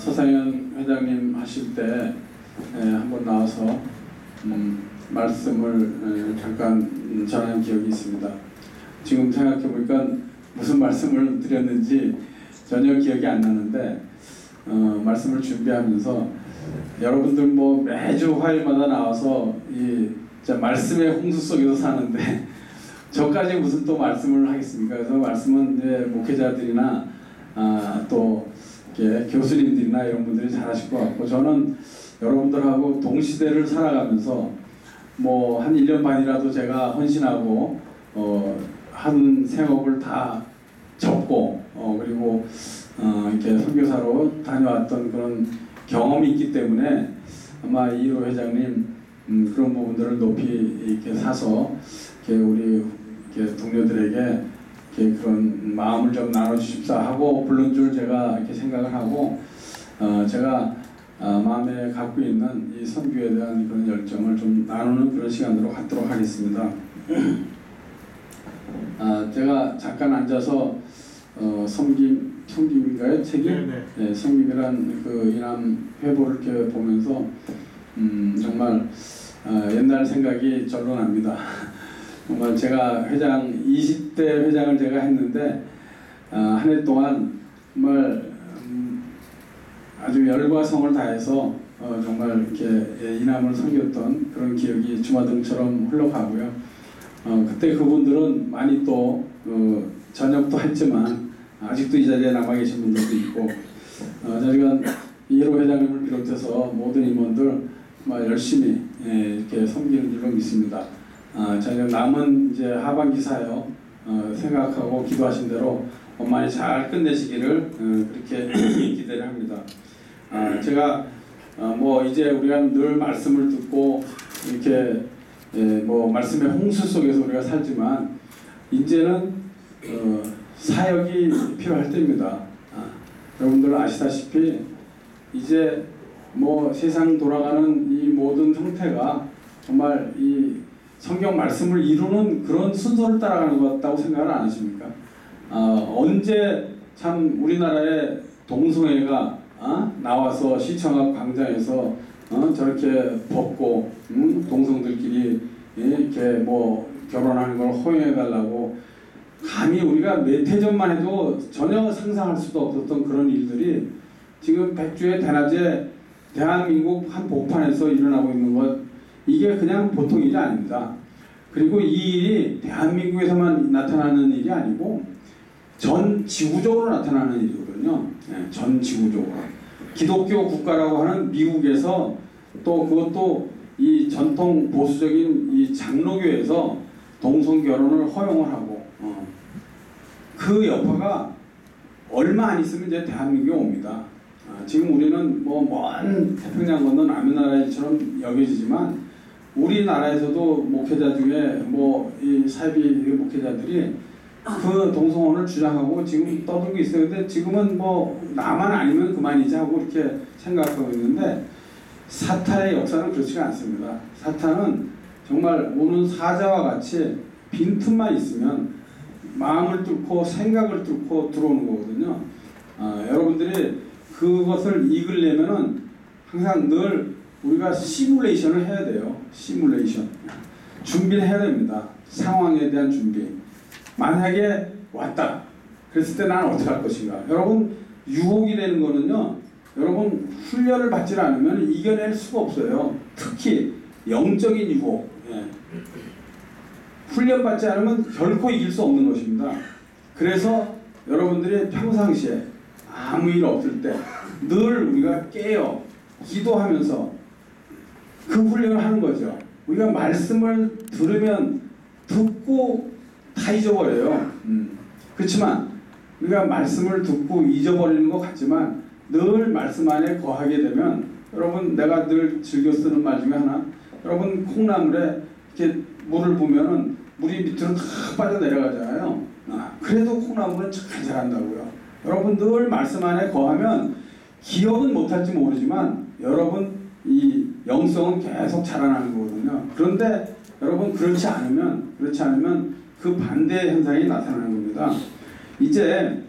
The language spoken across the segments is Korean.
서상현 회장님 하실 때 한번 나와서 말씀을 잠깐 전한 기억이 있습니다. 지금 생각해 보니까 무슨 말씀을 드렸는지 전혀 기억이 안 나는데 말씀을 준비하면서 여러분들 뭐 매주 화요일마다 나와서 이 말씀의 홍수 속에서 사는데 저까지 무슨 또 말씀을 하겠습니까? 그래서 말씀은 이제 목회자들이나 또 이렇게 교수님들이나 이런 분들이 잘하실 것 같고, 저는 여러분들하고 동시대를 살아가면서 뭐 한 1년 반이라도 제가 헌신하고 한 생업을 다 접고 그리고 이렇게 선교사로 다녀왔던 그런 경험이 있기 때문에 아마 이일호 회장님 그런 부분들을 높이 이렇게 사서 이렇게 우리 이렇게 동료들에게 이렇게 그런 마음을 좀 나눠주십사 하고 부른 줄 제가 이렇게 생각을 하고, 제가 마음에 갖고 있는 이 선교에 대한 그런 열정을 좀 나누는 그런 시간으로 갖도록 하겠습니다. 제가 잠깐 앉아서 섬김인가요? 책임? 네, 섬김이란 그 이남 회보를 이렇게 보면서 정말 옛날 생각이 절로 납니다. 정말 제가 회장 20대 회장을 제가 했는데 한 해 동안 정말 아주 열과 성을 다해서 정말 이렇게 이남을 섬겼던 그런 기억이 주마등처럼 흘러가고요. 그때 그분들은 많이 또 전역도 했지만 아직도 이 자리에 남아 계신 분들도 있고, 저희가 이일호 회장님을 비롯해서 모든 임원들 열심히 이렇게 섬기는 줄로 믿습니다. 저희가 남은 이제 하반기 사역 생각하고 기도하신 대로 원만히 잘 끝내시기를 그렇게 기대를 합니다. 제가 뭐 이제 우리가 늘 말씀을 듣고 이렇게 뭐 말씀의 홍수 속에서 우리가 살지만 이제는 사역이 필요할 때입니다. 여러분들 아시다시피 이제 뭐 세상 돌아가는 이 모든 형태가 정말 이 성경 말씀을 이루는 그런 순서를 따라가는 것 같다고 생각을 안 하십니까? 언제 참 우리나라의 동성애가 나와서 시청 앞 광장에서 저렇게 벗고 동성들끼리 이렇게 뭐 결혼하는 걸 허용해 달라고, 감히 우리가 몇 해 전만 해도 전혀 상상할 수도 없었던 그런 일들이 지금 백주의 대낮에 대한민국 한 복판에서 일어나고 있는 것, 이게 그냥 보통 일이 아닙니다. 그리고 이 일이 대한민국에서만 나타나는 일이 아니고 전 지구적으로 나타나는 일이거든요. 전 지구적으로. 기독교 국가라고 하는 미국에서 또 그것도 이 전통 보수적인 이 장로교에서 동성 결혼을 허용을 하고, 그 여파가 얼마 안 있으면 이제 대한민국에 옵니다. 지금 우리는 뭐 먼 태평양 건넌 아무 나라처럼 여겨지지만 우리나라에서도 목회자 중에 뭐 이 사이비 목회자들이 그 동성혼을 주장하고 지금 떠들고 있어요. 근데 지금은 뭐 나만 아니면 그만이지 하고 이렇게 생각하고 있는데, 사탄의 역사는 그렇지가 않습니다. 사탄은 정말 오는 사자와 같이 빈틈만 있으면 마음을 뚫고 생각을 뚫고 들어오는 거거든요. 여러분들이 그것을 이기려면은 항상 늘 우리가 시뮬레이션을 해야 돼요. 시뮬레이션. 준비를 해야 됩니다. 상황에 대한 준비. 만약에 왔다. 그랬을 때 나는 어떻게 할 것인가. 여러분, 유혹이라는 거는요, 여러분 훈련을 받지 않으면 이겨낼 수가 없어요. 특히 영적인 유혹. 훈련받지 않으면 결코 이길 수 없는 것입니다. 그래서 여러분들이 평상시에 아무 일 없을 때 늘 우리가 깨어 기도하면서 그 훈련을 하는 거죠. 우리가 말씀을 들으면 듣고 다 잊어버려요. 그렇지만 우리가 말씀을 듣고 잊어버리는 것 같지만 늘 말씀 안에 거하게 되면, 여러분 내가 늘 즐겨 쓰는 말 중에 하나, 여러분 콩나물에 이렇게 물을 부으면은 물이 밑으로 다 빠져 내려가잖아요. 그래도 콩나물은 잘 자란다고요. 여러분 늘 말씀 안에 거하면 기억은 못할지 모르지만 여러분 이 영성은 계속 자라나는 거거든요. 그런데 여러분 그렇지 않으면 그 반대 현상이 나타나는 겁니다. 이제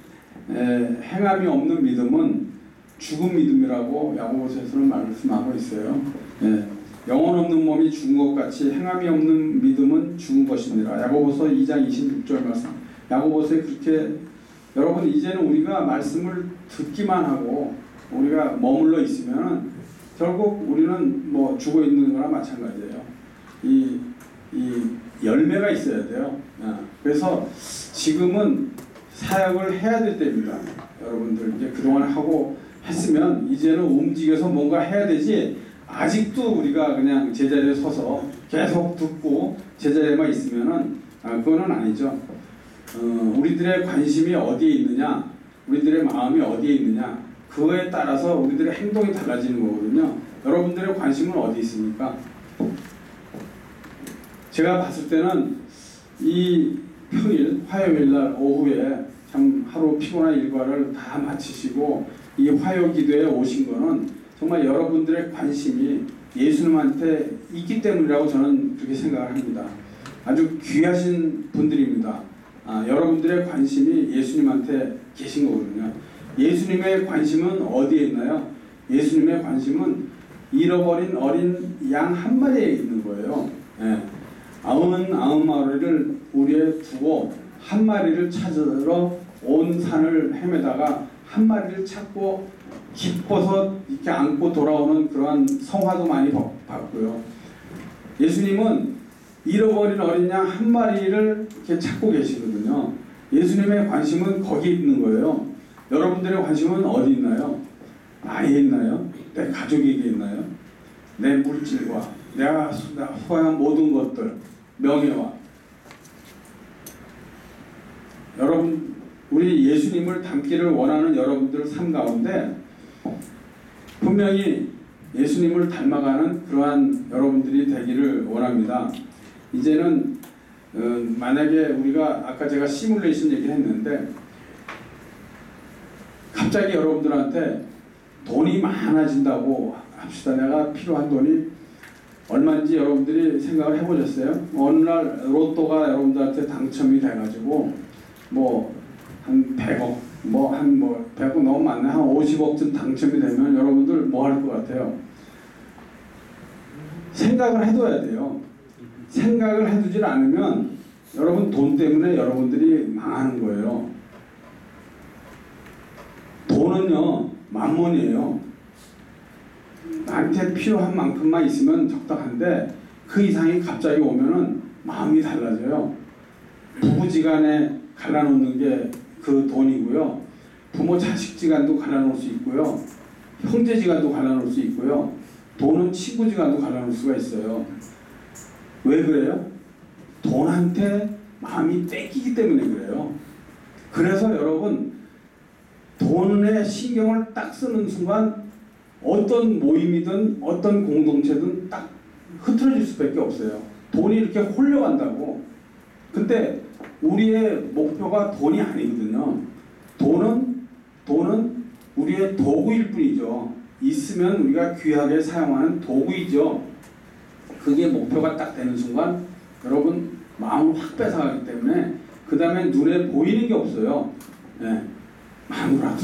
행함이 없는 믿음은 죽은 믿음이라고 야고보서에서는 말씀하고 있어요. 예. 영혼 없는 몸이 죽은 것 같이 행함이 없는 믿음은 죽은 것이니라. 야고보서 2장 26절 말씀. 야고보서에 그렇게 여러분 이제는 우리가 말씀을 듣기만 하고 우리가 머물러 있으면 결국 우리는 뭐 죽어 있는 거나 마찬가지예요. 이 열매가 있어야 돼요. 그래서 지금은 사역을 해야 될 때입니다. 여러분들 이제 그동안 하고 했으면 이제는 움직여서 뭔가 해야 되지, 아직도 우리가 그냥 제자리에 서서 계속 듣고 제자리에만 있으면은 그거는 아니죠. 우리들의 관심이 어디에 있느냐, 우리들의 마음이 어디에 있느냐, 그거에 따라서 우리들의 행동이 달라지는 거거든요. 여러분들의 관심은 어디 있습니까? 제가 봤을 때는 이 평일 화요일 날 오후에 참 하루 피곤한 일과를 다 마치시고 이 화요 기도에 오신 거는 정말 여러분들의 관심이 예수님한테 있기 때문이라고 저는 그렇게 생각을 합니다. 아주 귀하신 분들입니다. 여러분들의 관심이 예수님한테 계신 거거든요. 예수님의 관심은 어디에 있나요? 예수님의 관심은 잃어버린 어린 양 한 마리에 있는 거예요. 예. 99마리를 우리에 두고 한 마리를 찾으러 온 산을 헤매다가 한 마리를 찾고 기뻐서 이렇게 안고 돌아오는 그러한 성화도 많이 봤고요. 예수님은 잃어버린 어린 양 한 마리를 이렇게 찾고 계시거든요. 예수님의 관심은 거기 있는 거예요. 여러분들의 관심은 어디 있나요? 나에 있나요? 내 가족에게 있나요? 내 물질과 내가 소유한 모든 것들, 명예와. 여러분, 우리 예수님을 닮기를 원하는 여러분들 삶 가운데 분명히 예수님을 닮아가는 그러한 여러분들이 되기를 원합니다. 이제는 만약에 우리가 아까 제가 시뮬레이션 얘기했는데 갑자기 여러분들한테 돈이 많아진다고 합시다. 내가 필요한 돈이 얼마인지 여러분들이 생각을 해보셨어요? 어느 날 로또가 여러분들한테 당첨이 돼가지고 한 100억, 100억 너무 많네. 한 50억쯤 당첨이 되면 여러분들 뭐 할 것 같아요? 생각을 해둬야 돼요. 생각을 해두질 않으면 여러분 돈 때문에 여러분들이 망하는 거예요. 돈은요, 만몬이에요. 나한테 필요한 만큼만 있으면 적당한데 그 이상이 갑자기 오면은 마음이 달라져요. 부부지간에 갈라놓는 게 그 돈이고요. 부모 자식지간도 갈라놓을 수 있고요. 형제지간도 갈라놓을 수 있고요. 돈은 친구지간도 갈라놓을 수가 있어요. 왜 그래요? 돈한테 마음이 뺏기기 때문에 그래요. 그래서 여러분, 돈에 신경을 딱 쓰는 순간 어떤 모임이든 어떤 공동체든 딱 흐트러질 수밖에 없어요. 돈이 이렇게 홀려간다고. 근데 우리의 목표가 돈이 아니거든요. 돈은 우리의 도구일 뿐이죠. 있으면 우리가 귀하게 사용하는 도구이죠. 그게 목표가 딱 되는 순간 여러분 마음을 확 뺏어가기 때문에 그 다음에 눈에 보이는 게 없어요. 네. 마누라도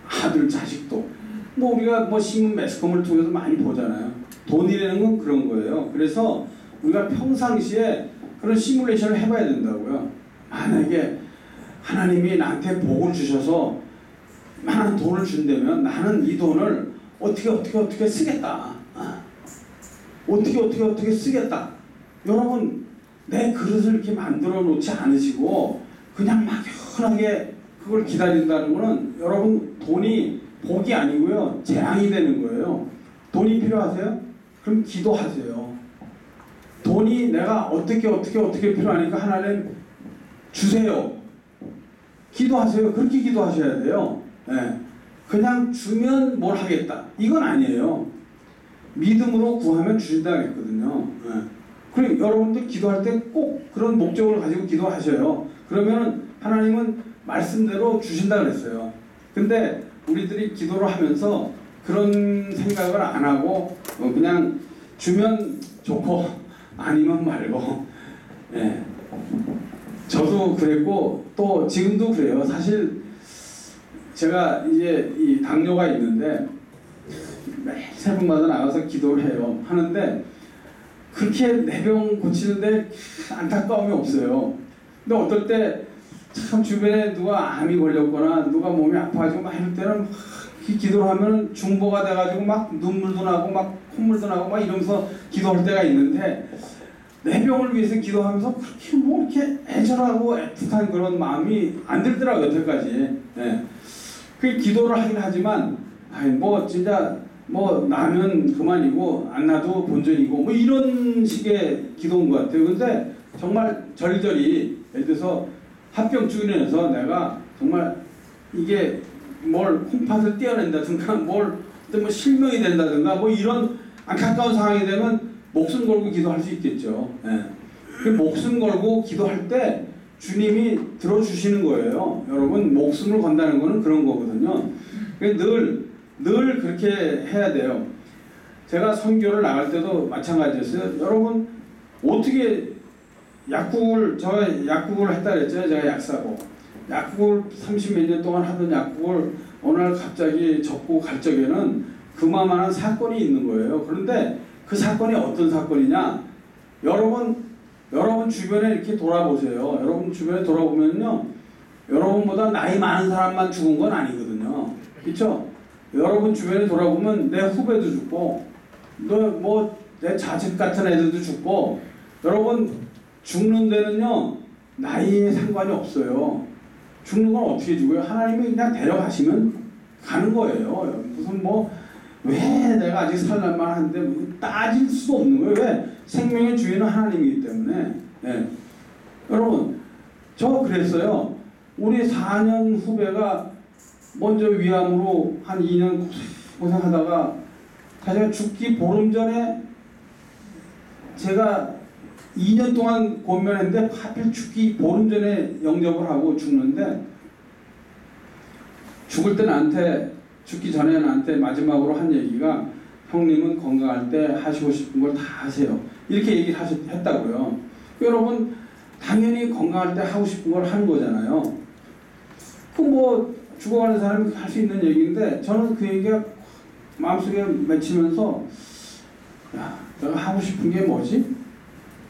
아들 자식도 우리가 신문 매스컴을 통해서 많이 보잖아요. 돈이라는 건 그런 거예요. 그래서 우리가 평상시에 그런 시뮬레이션을 해봐야 된다고요. 만약에 하나님이 나한테 복을 주셔서 많은 돈을 준다면 나는 이 돈을 어떻게 쓰겠다. 어떻게 쓰겠다. 여러분, 내 그릇을 이렇게 만들어 놓지 않으시고 그냥 막연하게 그걸 기다린다는 거는 여러분 돈이 복이 아니고요. 재앙이 되는 거예요. 돈이 필요하세요? 그럼 기도하세요. 돈이 내가 어떻게 필요하니까 하나님 주세요. 기도하세요. 그렇게 기도하셔야 돼요. 네. 그냥 주면 뭘 하겠다. 이건 아니에요. 믿음으로 구하면 주신다 그랬거든요. 네. 그리고 여러분들 기도할 때 꼭 그런 목적을 가지고 기도하셔요. 그러면 하나님은 말씀대로 주신다 그랬어요. 근데 우리들이 기도를 하면서 그런 생각을 안 하고 그냥 주면 좋고 아니면 말고. 예. 저도 그랬고 또 지금도 그래요. 사실 제가 이제 이 당뇨가 있는데 매일 새벽마다 나가서 기도를 해요. 하는데 그렇게 내 병 고치는데 안타까움이 없어요. 근데 어떨 때 참 주변에 누가 암이 걸렸거나 누가 몸이 아파가지고 막 이럴 때는 기도를 하면 중보가 돼가지고 막 눈물도 나고 막 콧물도 나고 막 이러면서 기도할 때가 있는데 내 병을 위해서 기도하면서 그렇게 뭐 이렇게 애절하고 애틋한 그런 마음이 안 들더라고요, 여태까지. 예. 그 기도를 하긴 하지만 뭐 진짜 뭐 나면 그만이고 안 나도 본전이고 뭐 이런 식의 기도인 것 같아요. 근데 정말 절절히 예를 들어서 합병증으로 인해서 내가 정말 이게 뭘 콩팥을 떼어낸다든가 뭘 실명이 된다든가 뭐 이런 안타까운 상황이 되면 목숨 걸고 기도할 수 있겠죠. 예. 그 목숨 걸고 기도할 때 주님이 들어주시는 거예요. 여러분 목숨을 건다는 거는 그런 거거든요. 늘 그렇게 해야 돼요. 제가 선교를 나갈 때도 마찬가지였어요. 여러분 어떻게 제가 약국을 했다 그랬잖아요. 제가 약사고 약국을 30몇 년 동안 하던 약국을 어느 날 갑자기 접고 갈 적에는 그만한 사건이 있는 거예요. 그런데 그 사건이 어떤 사건이냐? 여러분 주변에 이렇게 돌아보세요. 여러분 주변에 돌아보면요, 여러분보다 나이 많은 사람만 죽은 건 아니거든요. 그렇죠? 여러분 주변에 돌아보면 내 후배도 죽고, 내 자식 같은 애들도 죽고, 여러분 죽는 데는요 나이에 상관이 없어요. 죽는 건 어떻게 죽어요? 하나님이 그냥 데려가시면 가는 거예요. 무슨 왜 내가 아직 살날만 한데 따질 수도 없는 거예요. 왜? 생명의 주인은 하나님이기 때문에. 네. 여러분 저 그랬어요. 우리 4년 후배가 먼저 위암으로 한 2년 고생하다가 제가 죽기 보름 전에 제가 2년 동안 고민했는데 하필 죽기 보름 전에 영접을 하고 죽는데, 죽을 때 나한테, 죽기 전에 나한테 마지막으로 한 얘기가 형님은 건강할 때 하시고 싶은 걸 다 하세요. 이렇게 얘기를 했다고요. 여러분 당연히 건강할 때 하고 싶은 걸 하는 거잖아요. 죽어가는 사람이 할 수 있는 얘기인데 저는 그 얘기가 마음속에 맺히면서 야, 내가 하고 싶은 게 뭐지?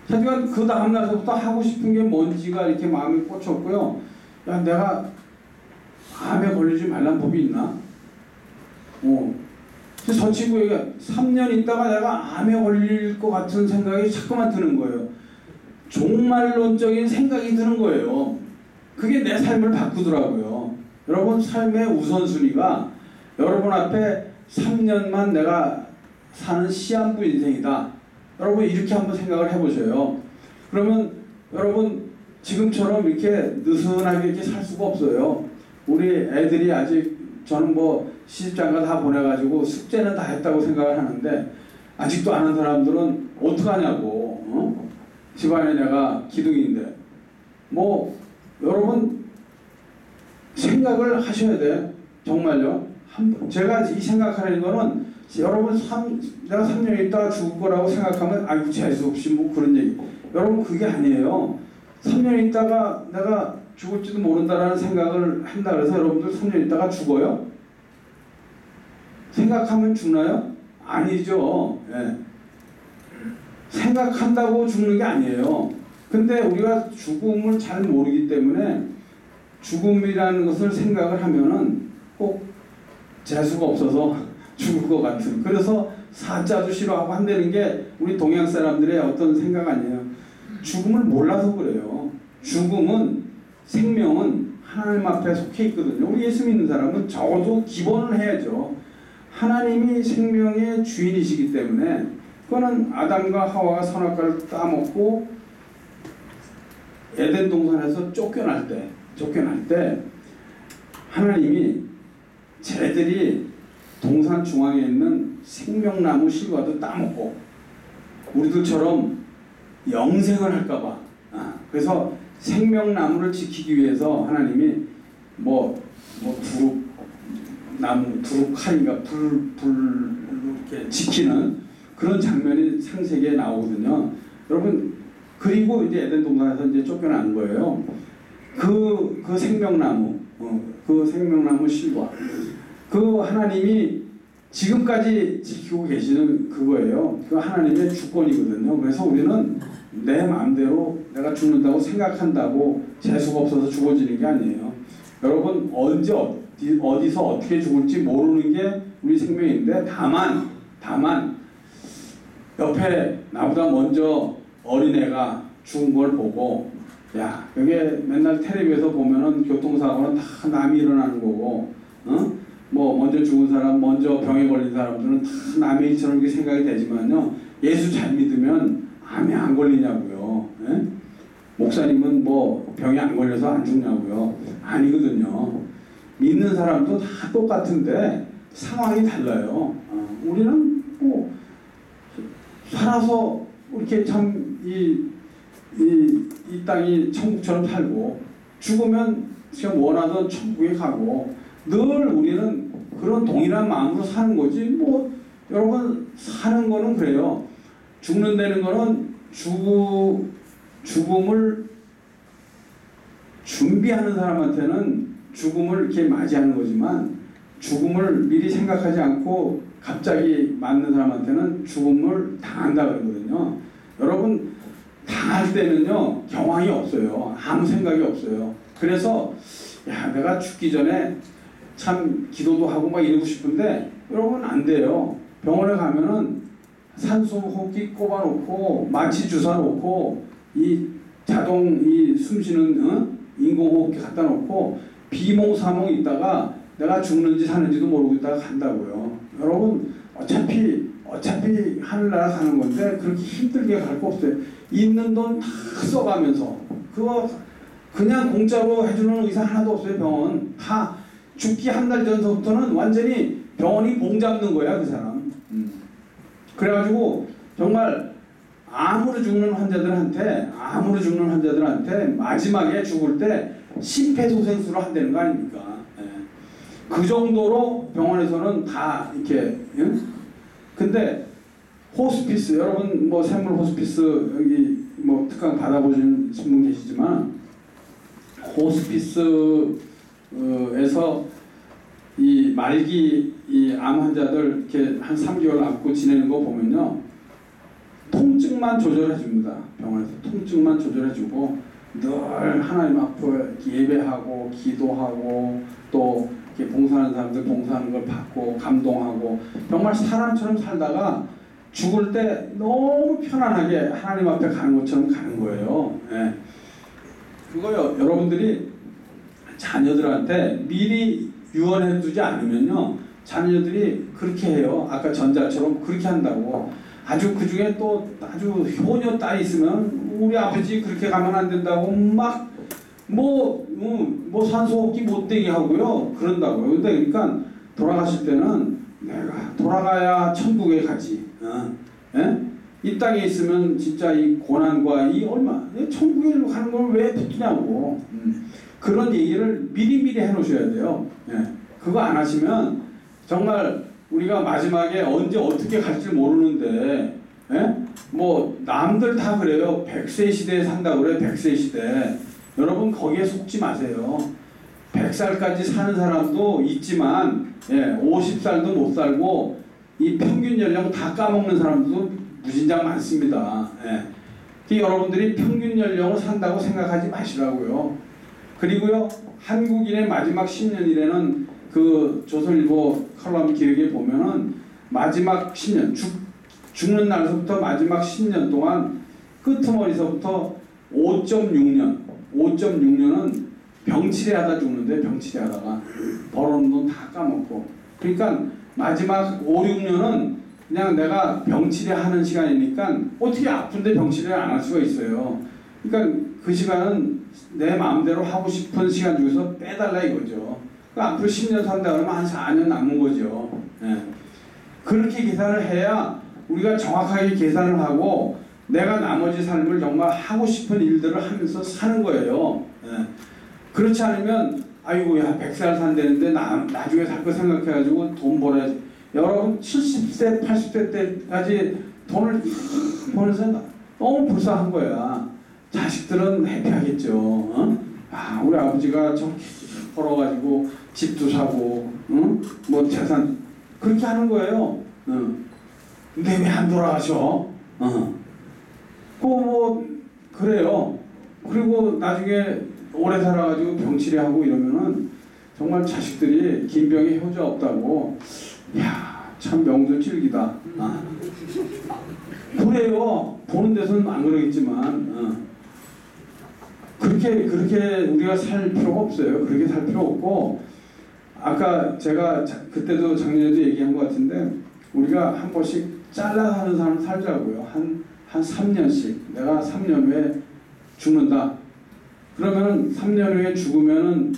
하여간 그 다음날부터 하고 싶은 게 뭔지가 이렇게 마음에 꽂혔고요. 야, 내가 암에 걸리지 말란 법이 있나? 저 친구에게 3년 있다가 내가 암에 걸릴 것 같은 생각이 자꾸만 드는 거예요. 종말론적인 생각이 드는 거예요. 그게 내 삶을 바꾸더라고요. 여러분 삶의 우선순위가 여러분 앞에 3년만 내가 사는 시한부 인생이다. 여러분 이렇게 한번 생각을 해보세요. 그러면 여러분 지금처럼 이렇게 느슨하게 이렇게 살 수가 없어요. 우리 애들이 아직 저는 시집장가 다 보내가지고 숙제는 다 했다고 생각을 하는데 아직도 아는 사람들은 어떡하냐고. 집안에 내가 기둥인데 여러분 생각을 하셔야 돼. 정말요. 제가 이 생각하는 거는 여러분 내가 3년 있다가 죽을 거라고 생각하면 아이고 재수없이 그런 얘기. 여러분 그게 아니에요. 3년 있다가 내가 죽을지도 모른다라는 생각을 한다 그래서 여러분들 3년 있다가 죽어요? 생각하면 죽나요? 아니죠. 예. 생각한다고 죽는 게 아니에요. 근데 우리가 죽음을 잘 모르기 때문에 죽음이라는 것을 생각을 하면은 꼭 재수가 없어서 죽을 것 같은. 그래서 사자도 싫어하고 한다는 게 우리 동양 사람들의 어떤 생각 아니에요. 죽음을 몰라서 그래요. 죽음은, 생명은 하나님 앞에 속해 있거든요. 우리 예수 믿는 사람은 적어도 기본을 해야죠. 하나님이 생명의 주인이시기 때문에. 그거는 아담과 하와가 선악과를 따먹고 에덴 동산에서 쫓겨날 때 하나님이 쟤들이 동산 중앙에 있는 생명나무 실과도 따먹고 우리들처럼 영생을 할까봐, 그래서 생명나무를 지키기 위해서 하나님이 두루칼인가 불 이렇게 지키는 그런 장면이 창세기에 나오거든요. 여러분 그리고 이제 에덴 동산에서 이제 쫓겨난 거예요. 그 생명나무, 그 생명나무 실과 그 하나님이 지금까지 지키고 계시는 그거예요. 그 하나님의 주권이거든요. 그래서 우리는 내 마음대로 내가 죽는다고 생각한다고 재수가 없어서 죽어지는 게 아니에요. 여러분 언제 어디서 어떻게 죽을지 모르는 게 우리 생명인데 다만 옆에 나보다 먼저 어린애가 죽은 걸 보고 야 이게 맨날 텔레비에서 보면은 교통사고는 다 남이 일어나는 거고 뭐 먼저 죽은 사람 먼저 병에 걸린 사람들은 다 남의 일처럼 이렇게 생각이 되지만요 예수 잘 믿으면 암에 안 걸리냐고요. 예? 목사님은 뭐 병에 안 걸려서 안 죽냐고요. 아니거든요. 믿는 사람도 다 똑같은데 상황이 달라요. 우리는 뭐 살아서 이렇게 참 이 땅이 천국처럼 살고 죽으면 그냥 원하던 천국에 가고 늘 우리는 그런 동일한 마음으로 사는 거지. 뭐 여러분 사는 거는 그래요. 죽는다는 거는 죽음을 준비하는 사람한테는 죽음을 이렇게 맞이하는 거지만 죽음을 미리 생각하지 않고 갑자기 맞는 사람한테는 죽음을 당한다 그러거든요. 여러분 당할 때는요 경황이 없어요. 아무 생각이 없어요. 그래서 야 내가 죽기 전에 참 기도도 하고 막 이러고 싶은데 여러분 안 돼요. 병원에 가면은 산소 호흡기 꼽아놓고 마취 주사 놓고 이 자동 이 숨쉬는 인공호흡기 갖다 놓고 비몽사몽 있다가 내가 죽는지 사는지도 모르고 있다가 간다고요. 여러분 어차피 하늘나라 가는 건데 그렇게 힘들게 갈 거 없어요. 있는 돈 다 써가면서 그거 그냥 공짜로 해주는 의사 하나도 없어요. 병원 다 죽기 한 달 전서부터는 완전히 병원이 봉 잡는 거야 그 사람. 그래가지고 정말 암으로 죽는 환자들한테 마지막에 죽을 때 심폐소생술을 한다는 거 아닙니까? 예. 그 정도로 병원에서는 다 이렇게. 예? 근데 호스피스 여러분 뭐 샘물 호스피스 여기 뭐 특강 받아보신 분 계시지만 호스피스에서 이 말기 이 암 환자들 이렇게 한 3개월 안고 지내는 거 보면요 통증만 조절해 줍니다. 병원에서 통증만 조절해 주고 늘 하나님 앞에 예배하고 기도하고 또 이렇게 봉사하는 사람들 봉사하는 걸 받고 감동하고 정말 사람처럼 살다가 죽을 때 너무 편안하게 하나님 앞에 가는 것처럼 가는 거예요. 예. 그거요 여러분들이 자녀들한테 미리 유언해 두지 않으면요 자녀들이 그렇게 해요. 아까 전자처럼 그렇게 한다고. 아주 그 중에 또 아주 효녀 딸이 있으면 우리 아버지 그렇게 가면 안 된다고 막 뭐 산소호흡기 못 되게 하고요 그런다고요. 근데 그러니까 돌아가실 때는 내가 돌아가야 천국에 가지. 예? 이 땅에 있으면 진짜 이 고난과 이 얼마 천국에 가는 걸 왜 붙으냐고. 그런 얘기를 미리 해놓으셔야 돼요. 예. 그거 안 하시면 정말 우리가 마지막에 언제 어떻게 갈지 모르는데 예? 뭐 남들 다 그래요. 100세 시대에 산다고 그래요. 100세 시대. 여러분 거기에 속지 마세요. 100살까지 사는 사람도 있지만 50살도 못 살고 이 평균 연령 다 까먹는 사람도 무진장 많습니다. 여러분들이 평균 연령을 산다고 생각하지 마시라고요. 그리고요 한국인의 마지막 10년이라는 그 조선일보 칼럼 기획에 보면은 마지막 10년 죽는 날서부터 마지막 10년 동안 끄트머리서부터 5.6년은 병치레하다 죽는데 병치레하다가 벌어놓은 돈 다 까먹고 그러니까 마지막 5, 6년은 그냥 내가 병치레하는 시간이니까 어떻게 아픈데 병치레를 안 할 수가 있어요. 그러니까 그 시간은 내 마음대로 하고 싶은 시간 중에서 빼달라 이거죠. 그러니까 앞으로 10년 산다 그러면 한 4년 남은 거죠. 그렇게 계산을 해야 우리가 정확하게 계산을 하고 내가 나머지 삶을 정말 하고 싶은 일들을 하면서 사는 거예요. 그렇지 않으면 아이고 야 100살 산다는데 나중에 살 거 생각해가지고 돈 벌어야지. 여러분 70세 80세 때까지 돈을 벌어서 너무 불쌍한 거야. 자식들은 해피하겠죠. 우리 아버지가 저렇게 벌어가지고 집도 사고, 응? 뭐 재산 그렇게 하는 거예요. 근데 왜 안 돌아가셔? 뭐 그래요. 그리고 나중에 오래 살아가지고 병치레하고 이러면은 정말 자식들이 김병희 효자 없다고, 야, 참 명조 찔기다. 그래요. 보는 데서는 안 그러겠지만, 그렇게 우리가 살 필요가 없어요. 그렇게 살 필요 없고, 아까 제가 그때도 작년에도 얘기한 것 같은데, 우리가 한 번씩 잘라서 하는 사람 살자고요. 한 3년씩. 내가 3년 후에 죽는다. 그러면 3년 후에 죽으면은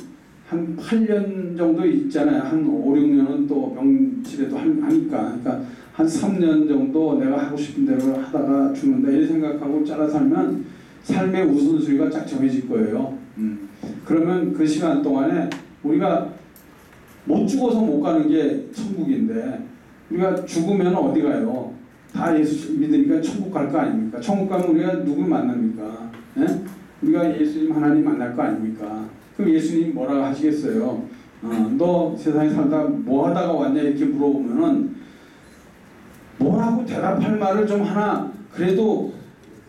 한 8년 정도 있잖아요. 한 5, 6년은 또 병치레도 하니까. 그러니까 한 3년 정도 내가 하고 싶은 대로 하다가 죽는다. 이렇게 생각하고 잘라 살면 삶의 우선순위가 쫙 정해질 거예요. 그러면 그 시간 동안에 우리가 못 죽어서 못 가는 게 천국인데, 우리가 죽으면 어디 가요? 다 예수 믿으니까 천국 갈 거 아닙니까? 천국 가면 우리가 누굴 만납니까? 예? 우리가 예수님 하나님 만날 거 아닙니까? 그럼 예수님 뭐라고 하시겠어요? 너 세상에 살다 뭐 하다가 왔냐 이렇게 물어보면은 뭐라고 대답할 말을 좀 하나, 그래도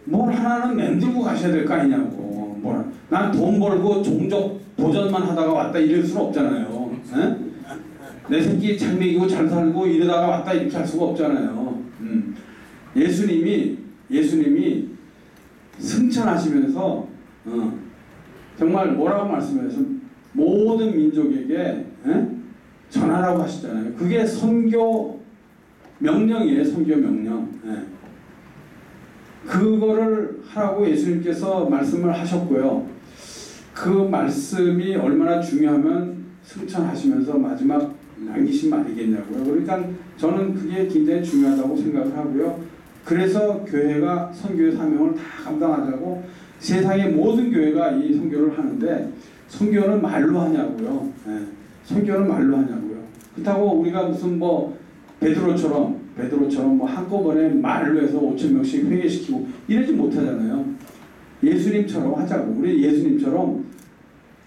뭘 하나는 만들고 가셔야 될 거 아니냐고. 난 돈 벌고 종족 도전만 하다가 왔다 이럴 수는 없잖아요. 예? 내 새끼 잘 먹이고 잘 살고 이러다가 왔다 이렇게 할 수가 없잖아요. 예수님이 승천하시면서 정말 뭐라고 말씀하셔서 모든 민족에게 전하라고 하시잖아요. 그게 선교 명령이에요. 선교 명령. 그거를 하라고 예수님께서 말씀을 하셨고요. 그 말씀이 얼마나 중요하면 승천하시면서 마지막 남기신 말이겠냐고요. 그러니까 저는 그게 굉장히 중요하다고 생각을 하고요. 그래서 교회가 선교의 사명을 다 감당하자고 세상의 모든 교회가 이 선교를 하는데, 선교는 말로 하냐고요. 선교는 말로 하냐고요. 그렇다고 우리가 무슨 뭐 베드로처럼 뭐 한꺼번에 말로 해서 5,000명씩 회개시키고 이러지 못하잖아요. 예수님처럼 하자고. 우리 예수님처럼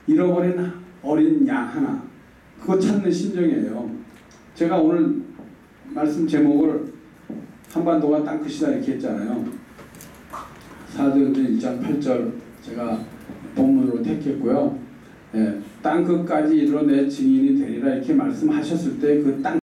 잃어버린 어린 양 하나, 그거 찾는 심정이에요. 제가 오늘 말씀 제목을 한반도가 땅끝이다 이렇게 했잖아요. 사도행전 1장 8절 제가 본문으로 택했고요. 땅끝까지 이르러 내 증인이 되리라 이렇게 말씀하셨을 때 그 땅